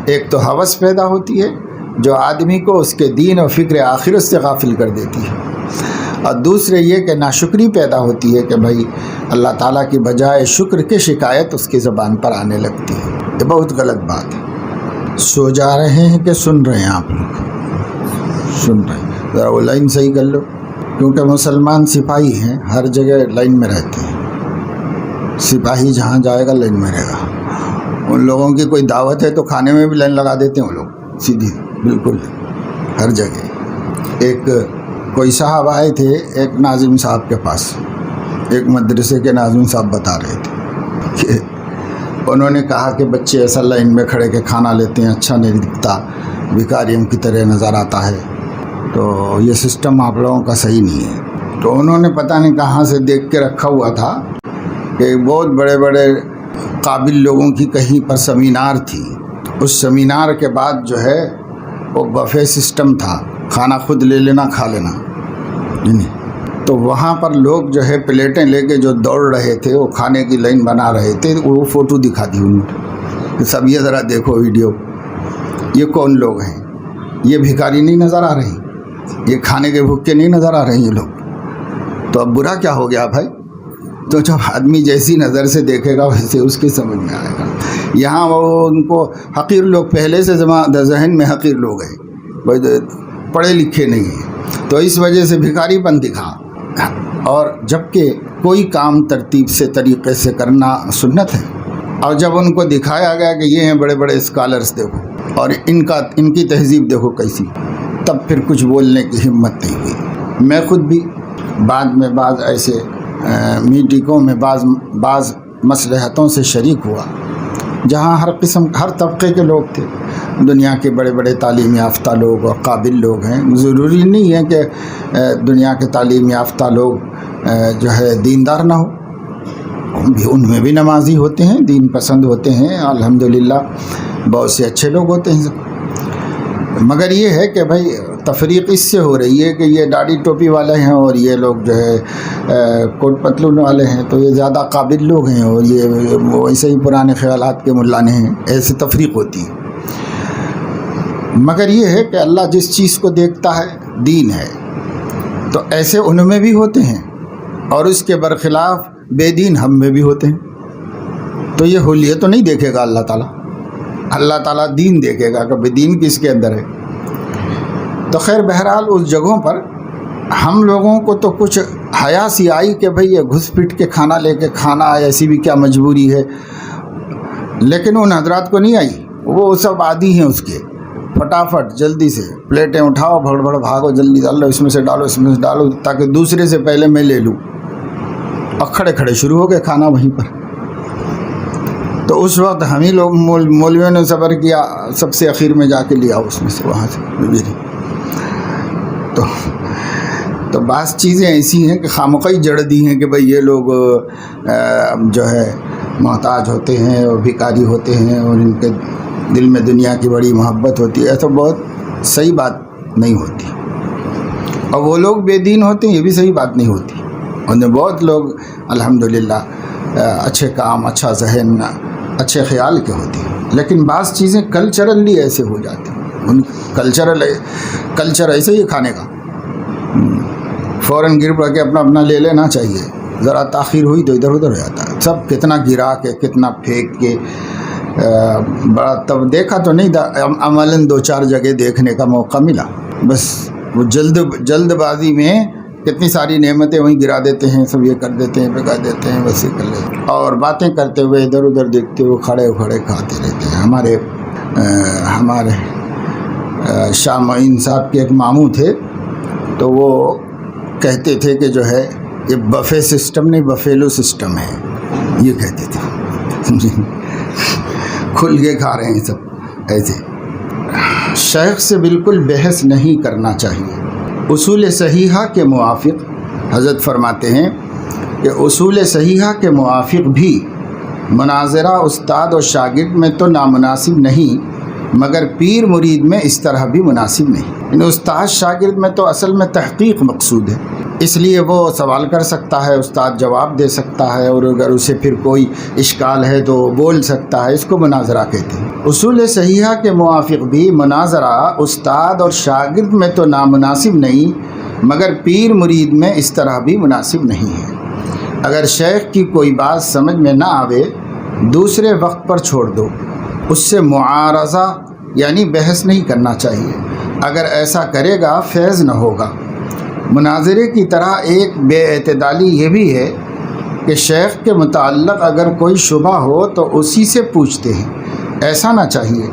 ایک تو ہوس پیدا ہوتی ہے جو آدمی کو اس کے دین و فکر آخرت سے غافل کر دیتی ہے، اور دوسرے یہ کہ ناشکری پیدا ہوتی ہے کہ بھائی اللہ تعالیٰ کی بجائے شکر کے شکایت اس کی زبان پر آنے لگتی ہے، یہ بہت غلط بات ہے۔ سو جا رہے ہیں کہ سن رہے ہیں آپ لوگ؟ سن رہے ہیں، ذرا وہ لائن صحیح کر لو، کیونکہ مسلمان سپاہی ہیں، ہر جگہ لائن میں رہتے ہیں، سپاہی جہاں جائے گا لائن میں رہے گا، ان لوگوں کی کوئی دعوت ہے تو کھانے میں بھی لائن لگا دیتے ہیں وہ لوگ سیدھی، بالکل ہر جگہ۔ ایک کوئی صاحب آئے تھے ایک ناظم صاحب کے پاس، ایک مدرسے کے ناظم صاحب بتا رہے تھے کہ انہوں نے کہا کہ بچے ایسا لائن میں کھڑے کے کھانا لیتے ہیں، اچھا نہیں دکھتا، بھکاریوں کی طرح نظر آتا ہے، تو یہ سسٹم آپ لوگوں کا صحیح نہیں ہے۔ تو انہوں نے پتہ نہیں کہاں سے دیکھ کے رکھا ہوا تھا کہ بہت بڑے بڑے قابل لوگوں کی کہیں پر سیمینار تھی، اس سیمینار کے بعد جو ہے وہ بفے سسٹم تھا، کھانا خود لے لینا کھا لینا، تو وہاں پر لوگ جو ہے پلیٹیں لے کے جو دوڑ رہے تھے، وہ کھانے کی لائن بنا رہے تھے، وہ فوٹو دکھا دی انہوں نے کہ سب یہ ذرا دیکھو ویڈیو، یہ کون لوگ ہیں، یہ بھکاری نہیں نظر آ رہے، یہ کھانے کے بھوکے نہیں نظر آ رہے یہ لوگ۔ تو اب برا کیا ہو گیا بھائی؟ تو جب آدمی جیسی نظر سے دیکھے گا ویسے اس کی سمجھ میں آئے گا۔ یہاں وہ ان کو حقیر لوگ پہلے سے ذہن میں حقیر لوگ ہیں، پڑھے لکھے نہیں ہیں، تو اس وجہ سے بھکاری پن دکھا، اور جبکہ کوئی کام ترتیب سے طریقے سے کرنا سنت ہے. اور جب ان کو دکھایا گیا کہ یہ ہیں بڑے بڑے اسکالرس دیکھو اور ان کی تہذیب دیکھو کیسی، تب پھر کچھ بولنے کی ہمت نہیں ہوئی. میں خود بھی بعد میں بعض ایسے میٹنگوں میں بعض مصلحتوں سے شریک ہوا جہاں ہر طبقے کے لوگ تھے. دنیا کے بڑے بڑے تعلیم یافتہ لوگ اور قابل لوگ ہیں. ضروری نہیں ہے کہ دنیا کے تعلیم یافتہ لوگ جو ہے دیندار نہ ہو، ان میں بھی نمازی ہوتے ہیں، دین پسند ہوتے ہیں، الحمدللہ بہت سے اچھے لوگ ہوتے ہیں. مگر یہ ہے کہ بھائی تفریق اس سے ہو رہی ہے کہ یہ داڑھی ٹوپی والے ہیں اور یہ لوگ جو ہے کوٹ پتلون والے ہیں تو یہ زیادہ قابل لوگ ہیں اور یہ ویسے ہی پرانے خیالات کے ملانے ہیں. ایسے تفریق ہوتی ہے. مگر یہ ہے کہ اللہ جس چیز کو دیکھتا ہے دین ہے، تو ایسے ان میں بھی ہوتے ہیں اور اس کے برخلاف بے دین ہم میں بھی ہوتے ہیں. تو یہ حلیت تو نہیں دیکھے گا اللہ تعالیٰ. اللہ تعالیٰ دین دیکھے گا کہ دین کس کے اندر ہے. تو خیر بہرحال اس جگہوں پر ہم لوگوں کو تو کچھ حیا سی آئی کہ بھئی یہ گھس پٹ کے کھانا لے کے کھانا ایسی بھی کیا مجبوری ہے، لیکن ان حضرات کو نہیں آئی. وہ سب عادی ہیں اس کے. فٹافٹ جلدی سے پلیٹیں اٹھاؤ، بھڑ بھڑ بھاگو، جلدی ڈالو، اس میں سے ڈالو، اس میں سے ڈالو، تاکہ دوسرے سے پہلے میں لے لوں. اور کھڑے کھڑے شروع ہو گئے کھانا وہیں پر. تو اس وقت ہم ہی لوگ مولویوں نے صبر کیا، سب سے اخیر میں جا کے لیا اس میں سے وہاں سے. تو بعض چیزیں ایسی ہیں کہ خامخواہ جڑ دی ہیں کہ بھئی یہ لوگ جو ہے محتاج ہوتے ہیں اور بھکاری ہوتے ہیں اور ان کے دل میں دنیا کی بڑی محبت ہوتی ہے. ایسا بہت صحیح بات نہیں ہوتی. اور وہ لوگ بے دین ہوتے ہیں، یہ بھی صحیح بات نہیں ہوتی. اور بہت لوگ الحمدللہ اچھے کام، اچھا ذہن، اچھے خیال کے ہوتے ہیں. لیکن بعض چیزیں کلچرلی ایسے ہو جاتی ہیں. ان کلچر ایسے ہی کھانے کا فوراً گر پڑ کے اپنا لے لینا چاہیے. ذرا تاخیر ہوئی تو ادھر ادھر ہو جاتا ہے. سب کتنا گرا کے کتنا پھینک کے بڑا تب دیکھا تو نہیں تھا، عملاً 2-4 جگہ دیکھنے کا موقع ملا. بس وہ جلد بازی میں کتنی ساری نعمتیں وہیں گرا دیتے ہیں، سب یہ کر دیتے ہیں، بگا دیتے ہیں، بس یہ کر لیتے ہیں. اور باتیں کرتے ہوئے ادھر ادھر دیکھتے ہوئے کھڑے کھاتے رہتے ہیں. ہمارے شاہ معین صاحب کے ایک ماموں تھے، تو وہ کہتے تھے کہ جو ہے یہ بفے سسٹم نہیں بفیلو سسٹم ہے، یہ کہتے تھے. کھل کے کھا رہے ہیں سب ایسے. شیخ سے بالکل بحث نہیں کرنا چاہیے. اصول صحیحہ کے موافق حضرت فرماتے ہیں کہ اصول صحیحہ کے موافق بھی مناظرہ استاد اور شاگرد میں تو نامناسب نہیں، مگر پیر مرید میں اس طرح بھی مناسب نہیں. یعنی استاد شاگرد میں تو اصل میں تحقیق مقصود ہے، اس لیے وہ سوال کر سکتا ہے، استاد جواب دے سکتا ہے، اور اگر اسے پھر کوئی اشکال ہے تو بول سکتا ہے. اس کو مناظرہ کہتے ہیں. اصول صحیحہ کے موافق بھی مناظرہ استاد اور شاگرد میں تو نامناسب نہیں، مگر پیر مرید میں اس طرح بھی مناسب نہیں ہے. اگر شیخ کی کوئی بات سمجھ میں نہ آوے دوسرے وقت پر چھوڑ دو. اس سے معارضہ یعنی بحث نہیں کرنا چاہیے. اگر ایسا کرے گا فیض نہ ہوگا. مناظرے کی طرح ایک بے اعتدالی یہ بھی ہے کہ شیخ کے متعلق اگر کوئی شبہ ہو تو اسی سے پوچھتے ہیں. ایسا نہ چاہیے.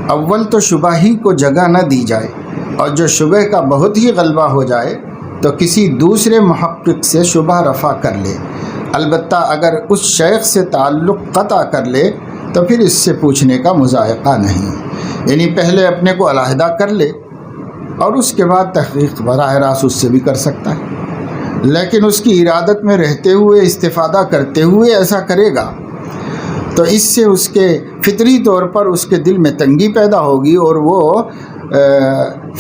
اول تو شبہ ہی کو جگہ نہ دی جائے، اور جو شبہ کا بہت ہی غلبہ ہو جائے تو کسی دوسرے محقق سے شبہ رفع کر لے. البتہ اگر اس شیخ سے تعلق قطع کر لے تو پھر اس سے پوچھنے کا مذائقہ نہیں. یعنی پہلے اپنے کو علیحدہ کر لے اور اس کے بعد تحقیق براہ راست اس سے بھی کر سکتا ہے. لیکن اس کی ارادت میں رہتے ہوئے استفادہ کرتے ہوئے ایسا کرے گا تو اس سے اس کے فطری طور پر اس کے دل میں تنگی پیدا ہوگی اور وہ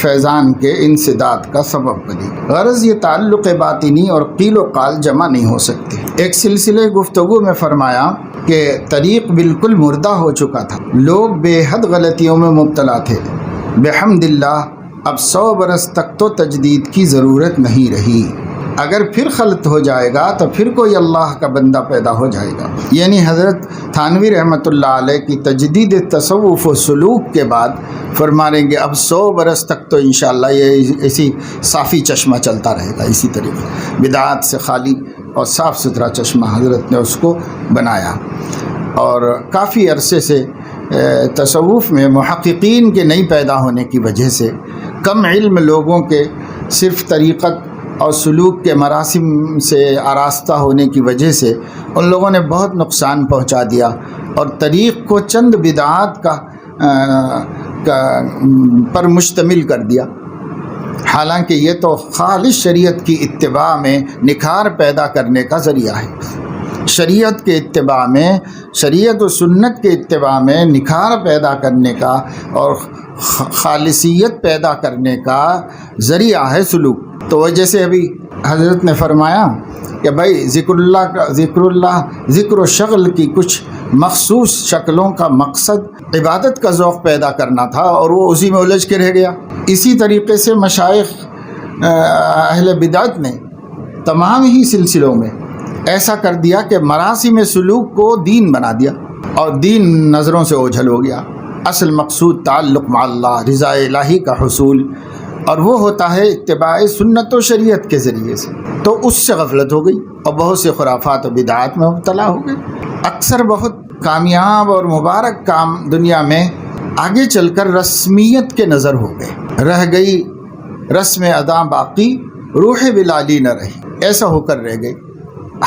فیضان کے انسداد کا سبب بنے. غرض یہ تعلق باطنی اور قیل و قال جمع نہیں ہو سکتے. ایک سلسلے گفتگو میں فرمایا کہ طریق بالکل مردہ ہو چکا تھا. لوگ بے حد غلطیوں میں مبتلا تھے. بحمد اللہ اب 100 برس تک تو تجدید کی ضرورت نہیں رہی. اگر پھر خلط ہو جائے گا تو پھر کوئی اللہ کا بندہ پیدا ہو جائے گا. یعنی حضرت تھانوی رحمۃ اللہ علیہ کی تجدید تصوف و سلوک کے بعد فرما رہیں گے اب 100 برس تک تو انشاءاللہ یہ ایسی صافی چشمہ چلتا رہے گا اسی طریقے بدعات سے خالی اور صاف ستھرا چشمہ حضرت نے اس کو بنایا۔ اور کافی عرصے سے تصوف میں محققین کے نہیں پیدا ہونے کی وجہ سے، کم علم لوگوں کے صرف طریقت اور سلوک کے مراسم سے آراستہ ہونے کی وجہ سے ان لوگوں نے بہت نقصان پہنچا دیا اور طریق کو چند بدعات پر مشتمل کر دیا، حالانکہ یہ تو خالص شریعت کی اتباع میں نکھار پیدا کرنے کا ذریعہ ہے۔ شریعت کے اتباع میں، شریعت و سنت کے اتباع میں نکھار پیدا کرنے کا اور خالصیت پیدا کرنے کا ذریعہ ہے سلوک۔ تو وہ جیسے ابھی حضرت نے فرمایا کہ بھائی ذکر و شغل کی کچھ مخصوص شکلوں کا مقصد عبادت کا ذوق پیدا کرنا تھا اور وہ اسی میں الجھ کے رہ گیا۔ اسی طریقے سے مشائخ اہل بدعت نے تمام ہی سلسلوں میں ایسا کر دیا کہ مراسم سلوک کو دین بنا دیا اور دین نظروں سے اوجھل ہو گیا۔ اصل مقصود تعلق مع اللہ، رضا الہی کا حصول، اور وہ ہوتا ہے اتباع سنت و شریعت کے ذریعے سے۔ تو اس سے غفلت ہو گئی اور بہت سے خرافات و بدعات میں مبتلا ہو گئے۔ اکثر بہت کامیاب اور مبارک کام دنیا میں آگے چل کر رسمیت کے نظر ہو گئے، رہ گئی رسم ادا باقی، روح بلالی نہ رہی، ایسا ہو کر رہ گئی۔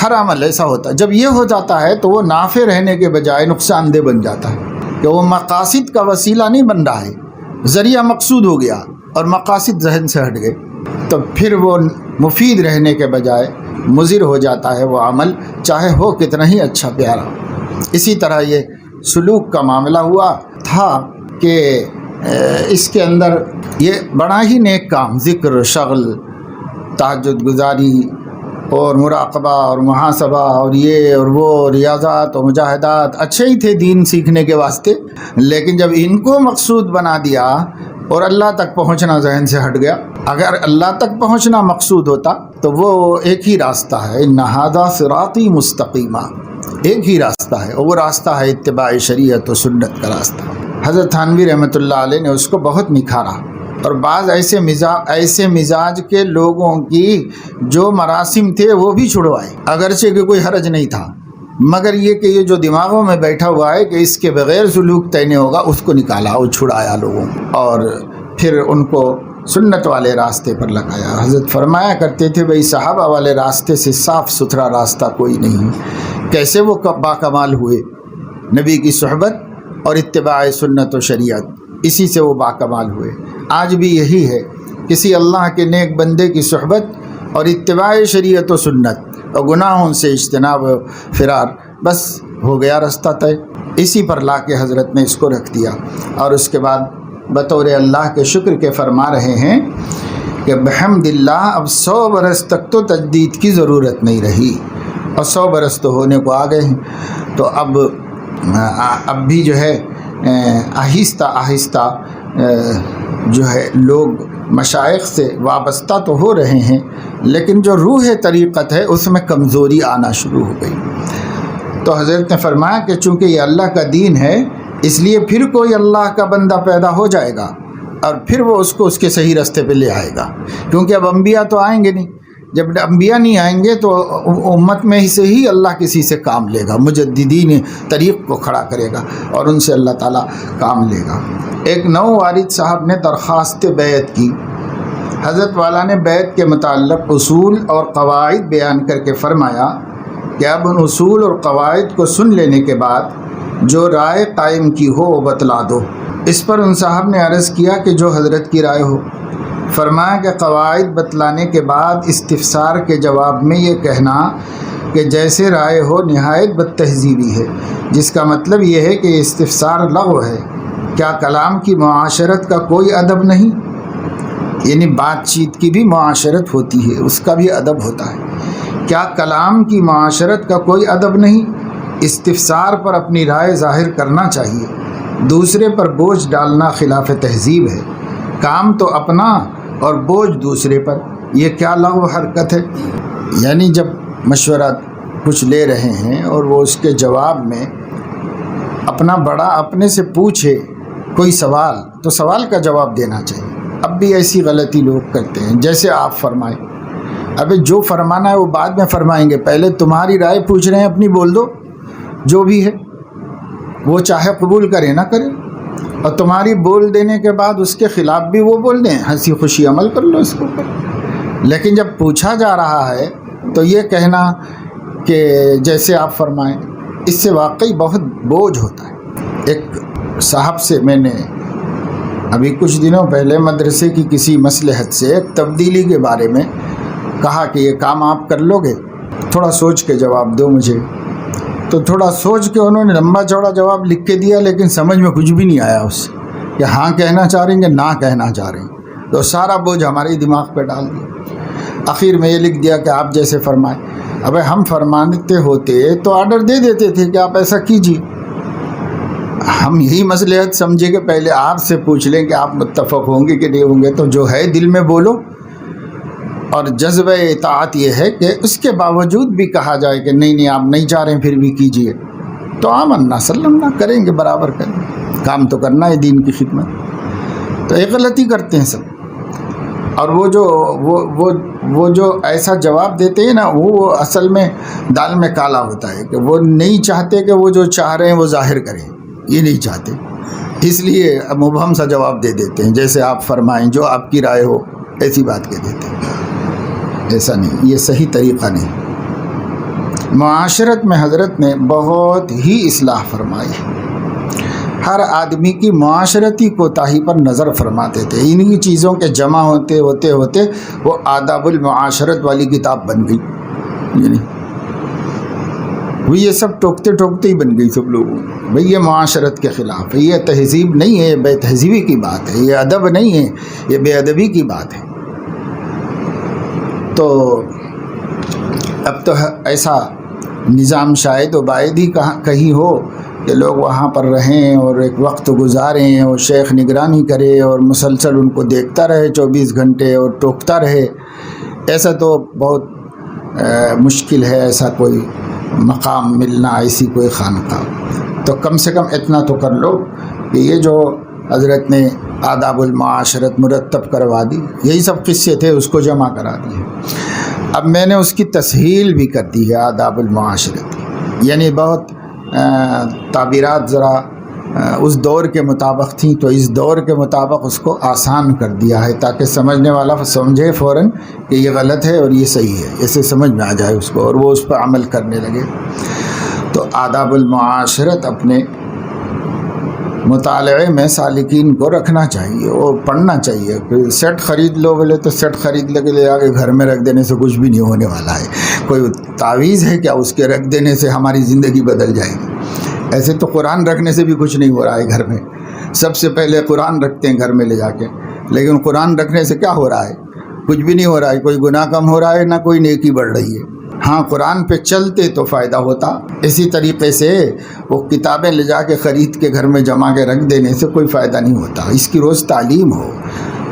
ہر عمل ایسا ہوتا ہے، جب یہ ہو جاتا ہے تو وہ نافع رہنے کے بجائے نقصان دہ بن جاتا ہے، کہ وہ مقاصد کا وسیلہ نہیں بن رہا ہے، ذریعہ مقصود ہو گیا اور مقاصد ذہن سے ہٹ گئے، تو پھر وہ مفید رہنے کے بجائے مضر ہو جاتا ہے وہ عمل، چاہے ہو کتنا ہی اچھا پیارا۔ اسی طرح یہ سلوک کا معاملہ ہوا تھا کہ اس کے اندر یہ بڑا ہی نیک کام، ذکر، شغل، تہجد گزاری اور مراقبہ اور محاسبہ اور یہ اور وہ ریاضات اور مجاہدات اچھے ہی تھے دین سیکھنے کے واسطے، لیکن جب ان کو مقصود بنا دیا اور اللہ تک پہنچنا ذہن سے ہٹ گیا۔ اگر اللہ تک پہنچنا مقصود ہوتا تو وہ ایک ہی راستہ ہے، ان ھذا صراطی مستقیما، ایک ہی راستہ ہے، اور وہ راستہ ہے اتباع شریعت و سنت کا راستہ۔ حضرت تھانوی رحمۃ اللہ علیہ نے اس کو بہت نکھارا، اور بعض ایسے مزاج کے لوگوں کی جو مراسم تھے وہ بھی چھڑوائے، اگرچہ کہ کوئی حرج نہیں تھا، مگر یہ کہ یہ جو دماغوں میں بیٹھا ہوا ہے کہ اس کے بغیر سلوک طے نہیں ہوگا، اس کو نکالا اور چھڑایا لوگوں، اور پھر ان کو سنت والے راستے پر لگایا۔ حضرت فرمایا کرتے تھے بھئی صحابہ والے راستے سے صاف ستھرا راستہ کوئی نہیں۔ کیسے وہ باکمال ہوئے؟ نبی کی صحبت اور اتباع سنت و شریعت، اسی سے وہ باکمال ہوئے۔ آج بھی یہی ہے، کسی اللہ کے نیک بندے کی صحبت اور اتباع شریعت و سنت اور گناہوں سے اجتناب و فرار، بس ہو گیا رستہ طے۔ اسی پر لا کے حضرت نے اس کو رکھ دیا، اور اس کے بعد بطور اللہ کے شکر کے فرما رہے ہیں کہ بحمد اللہ اب 100 برس تک تو تجدید کی ضرورت نہیں رہی، اور 100 برس تو ہونے کو آ گئے ہیں، تو اب بھی جو ہے آہستہ آہستہ جو ہے لوگ مشائخ سے وابستہ تو ہو رہے ہیں، لیکن جو روح طریقت ہے اس میں کمزوری آنا شروع ہو گئی۔ تو حضرت نے فرمایا کہ چونکہ یہ اللہ کا دین ہے، اس لیے پھر کوئی اللہ کا بندہ پیدا ہو جائے گا اور پھر وہ اس کو اس کے صحیح راستے پہ لے آئے گا، کیونکہ اب انبیاء تو آئیں گے نہیں۔ جب انبیاء نہیں آئیں گے تو امت میں سے ہی اللہ کسی سے کام لے گا، مجددین طریق کو کھڑا کرے گا اور ان سے اللہ تعالیٰ کام لے گا۔ ایک نو وارد صاحب نے درخواست بیعت کی، حضرت والا نے بیعت کے متعلق اصول اور قواعد بیان کر کے فرمایا کہ اب ان اصول اور قواعد کو سن لینے کے بعد جو رائے قائم کی ہو وہ بتلا دو۔ اس پر ان صاحب نے عرض کیا کہ جو حضرت کی رائے ہو۔ فرمایا کہ قواعد بتلانے کے بعد استفسار کے جواب میں یہ کہنا کہ جیسے رائے ہو نہایت بد تہذیبی ہے، جس کا مطلب یہ ہے کہ استفسار لغو ہے۔ کیا کلام کی معاشرت کا کوئی ادب نہیں؟ یعنی بات چیت کی بھی معاشرت ہوتی ہے، اس کا بھی ادب ہوتا ہے۔ کیا کلام کی معاشرت کا کوئی ادب نہیں؟ استفسار پر اپنی رائے ظاہر کرنا چاہیے، دوسرے پر بوجھ ڈالنا خلاف تہذیب ہے۔ کام تو اپنا اور بوجھ دوسرے پر، یہ کیا لغو حرکت ہے؟ یعنی جب مشورہ کچھ لے رہے ہیں اور وہ اس کے جواب میں اپنا بڑا اپنے سے پوچھے کوئی سوال، تو سوال کا جواب دینا چاہیے۔ اب بھی ایسی غلطی لوگ کرتے ہیں، جیسے آپ فرمائیں ابھی جو فرمانا ہے وہ بعد میں فرمائیں گے، پہلے تمہاری رائے پوچھ رہے ہیں، اپنی بول دو جو بھی ہے، وہ چاہے قبول کرے نہ کرے، اور تمہاری بول دینے کے بعد اس کے خلاف بھی وہ بول دیں، ہنسی خوشی عمل کر لو اس کے اوپر۔ لیکن جب پوچھا جا رہا ہے تو یہ کہنا کہ جیسے آپ فرمائیں، اس سے واقعی بہت بوجھ ہوتا ہے۔ ایک صاحب سے میں نے ابھی کچھ دنوں پہلے مدرسے کی کسی مصلحت سے ایک تبدیلی کے بارے میں کہا کہ یہ کام آپ کر لو گے، تھوڑا سوچ کے جواب دو مجھے۔ تو تھوڑا سوچ کے انہوں نے لمبا چوڑا جواب لکھ کے دیا، لیکن سمجھ میں کچھ بھی نہیں آیا اس سے کہ ہاں کہنا چاہ رہے ہیں کہ نہ کہنا چاہ رہے ہیں، تو سارا بوجھ ہمارے دماغ پہ ڈال دیا۔ آخر میں یہ لکھ دیا کہ آپ جیسے فرمائیں۔ ابے ہم فرماتے ہوتے تو آرڈر دے دیتے تھے کہ آپ ایسا کیجیے، ہم یہی مصلحت سمجھے کہ پہلے آپ سے پوچھ لیں کہ آپ متفق ہوں گے کہ نہیں ہوں گے، تو جو ہے دل میں بولو، اور جذبہ اطاعت یہ ہے کہ اس کے باوجود بھی کہا جائے کہ نہیں آپ نہیں چاہ رہے ہیں پھر بھی کیجیے، تو آمنا سلمنا کریں گے، برابر کریں گے، کام تو کرنا ہے دین کی خدمت۔ تو ایک غلطی کرتے ہیں سب، اور وہ جو ایسا جواب دیتے ہیں نا، وہ اصل میں دال میں کالا ہوتا ہے، کہ وہ نہیں چاہتے کہ وہ جو چاہ رہے ہیں وہ ظاہر کریں، یہ نہیں چاہتے، اس لیے مبہم سا جواب دے دیتے ہیں، جیسے آپ فرمائیں، جو آپ کی رائے ہو، ایسی بات کہہ دیتے ہیں۔ ایسا نہیں، یہ صحیح طریقہ نہیں۔ معاشرت میں حضرت نے بہت ہی اصلاح فرمائی، ہر آدمی کی معاشرتی کوتاہی پر نظر فرماتے تھے۔ انہی چیزوں کے جمع ہوتے ہوتے ہوتے وہ آداب المعاشرت والی کتاب بن گئی، یعنی وہ یہ سب ٹوکتے ٹوکتے ہی بن گئی سب لوگوں، بھئی یہ معاشرت کے خلاف ہے، یہ تہذیب نہیں ہے، یہ بے تہذیبی کی بات ہے، یہ ادب نہیں ہے، یہ بے ادبی کی بات ہے۔ تو اب تو ایسا نظام شاید و باید ہی کہیں ہو کہ لوگ وہاں پر رہیں اور ایک وقت گزاریں، اور شیخ نگرانی کرے اور مسلسل ان کو دیکھتا رہے 24 گھنٹے اور ٹوکتا رہے۔ ایسا تو بہت مشکل ہے، ایسا کوئی مقام ملنا، ایسی کوئی خانقاہ۔ تو کم سے کم اتنا تو کر لو کہ یہ جو حضرت نے آداب المعاشرت مرتب کروا دی، یہی سب قصے تھے، اس کو جمع کرا دیے۔ اب میں نے اس کی تسہیل بھی کر دی ہے آداب المعاشرت، یعنی بہت تعبیرات ذرا اس دور کے مطابق تھیں، تو اس دور کے مطابق اس کو آسان کر دیا ہے، تاکہ سمجھنے والا سمجھے فوراً کہ یہ غلط ہے اور یہ صحیح ہے، ایسے سمجھ میں آ جائے اس کو، اور وہ اس پر عمل کرنے لگے۔ تو آداب المعاشرت اپنے مطالعے میں سالکین کو رکھنا چاہیے اور پڑھنا چاہیے۔ سیٹ خرید لو بولے تو سیٹ خرید لے آ کے گھر میں رکھ دینے سے کچھ بھی نہیں ہونے والا ہے، کوئی تعویذ ہے کیا اس کے رکھ دینے سے ہماری زندگی بدل جائے گی؟ ایسے تو قرآن رکھنے سے بھی کچھ نہیں ہو رہا ہے گھر میں، سب سے پہلے قرآن رکھتے ہیں گھر میں لے جا کے، لیکن قرآن رکھنے سے کیا ہو رہا ہے؟ کچھ بھی نہیں ہو رہا ہے، کوئی گناہ کم ہو رہا ہے، نہ کوئی نیکی بڑھ رہی ہے۔ ہاں قرآن پہ چلتے تو فائدہ ہوتا۔ اسی طریقے سے وہ کتابیں لے جا کے خرید کے گھر میں جما کے رکھ دینے سے کوئی فائدہ نہیں ہوتا، اس کی روز تعلیم ہو،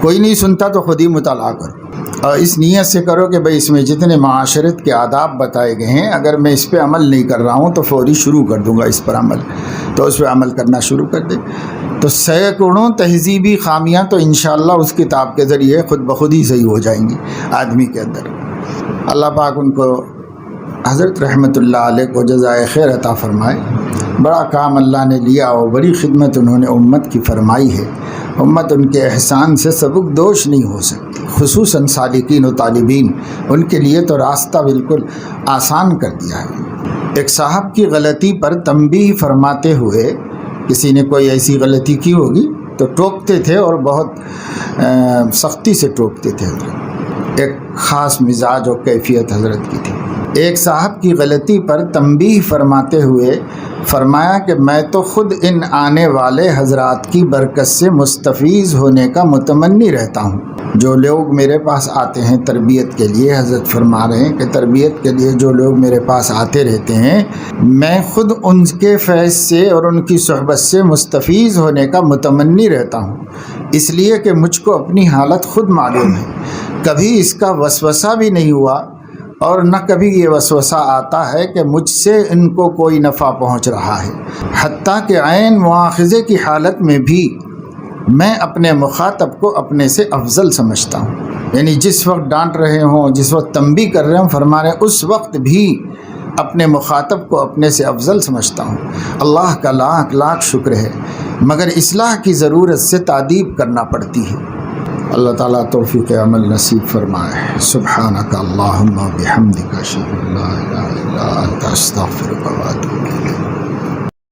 کوئی نہیں سنتا تو خود ہی مطالعہ کرو، اور اس نیت سے کرو کہ بھئی اس میں جتنے معاشرت کے آداب بتائے گئے ہیں، اگر میں اس پہ عمل نہیں کر رہا ہوں تو فوری شروع کر دوں گا اس پر عمل، تو اس پہ عمل کرنا شروع کر دے، تو سینکڑوں تہذیبی خامیاں تو انشاءاللہ اس کتاب کے ذریعے خود بخود ہی صحیح ہو جائیں گی آدمی کے اندر۔ اللہ پاک ان کو، حضرت رحمۃ اللہ علیہ کو جزائے خیر عطا فرمائے۔ بڑا کام اللہ نے لیا اور بڑی خدمت انہوں نے امت کی فرمائی ہے، امت ان کے احسان سے سبک دوش نہیں ہو سکتی، خصوصاً سالکین و طالبین، ان کے لیے تو راستہ بالکل آسان کر دیا ہے۔ ایک صاحب کی غلطی پر تنبیہ فرماتے ہوئے، کسی نے کوئی ایسی غلطی کی ہوگی تو ٹوکتے تھے، اور بہت سختی سے ٹوکتے تھے حضرت، ایک خاص مزاج اور کیفیت حضرت کی تھی۔ ایک صاحب کی غلطی پر تنبیہ فرماتے ہوئے فرمایا کہ میں تو خود ان آنے والے حضرات کی برکت سے مستفیض ہونے کا متمنی رہتا ہوں۔ جو لوگ میرے پاس آتے ہیں تربیت کے لیے، حضرت فرما رہے ہیں کہ تربیت کے لیے جو لوگ میرے پاس آتے رہتے ہیں، میں خود ان کے فیض سے اور ان کی صحبت سے مستفیض ہونے کا متمنی رہتا ہوں، اس لیے کہ مجھ کو اپنی حالت خود معلوم ہے، کبھی اس کا وسوسہ بھی نہیں ہوا، اور نہ کبھی یہ وسوسہ آتا ہے کہ مجھ سے ان کو کوئی نفع پہنچ رہا ہے، حتیٰ کہ عین مواخذے کی حالت میں بھی میں اپنے مخاطب کو اپنے سے افضل سمجھتا ہوں۔ یعنی جس وقت ڈانٹ رہے ہوں، جس وقت تنبیہ کر رہے ہوں، فرما رہے ہیں اس وقت بھی اپنے مخاطب کو اپنے سے افضل سمجھتا ہوں۔ اللہ کا لاکھ لاکھ شکر ہے، مگر اصلاح کی ضرورت سے تادیب کرنا پڑتی ہے۔ اللہ تعالیٰ توفیق عمل نصیب فرمائے۔ سبحانک اللہم و بحمدک، اشہد ان لا الہ الا انت، استغفرک و اتوب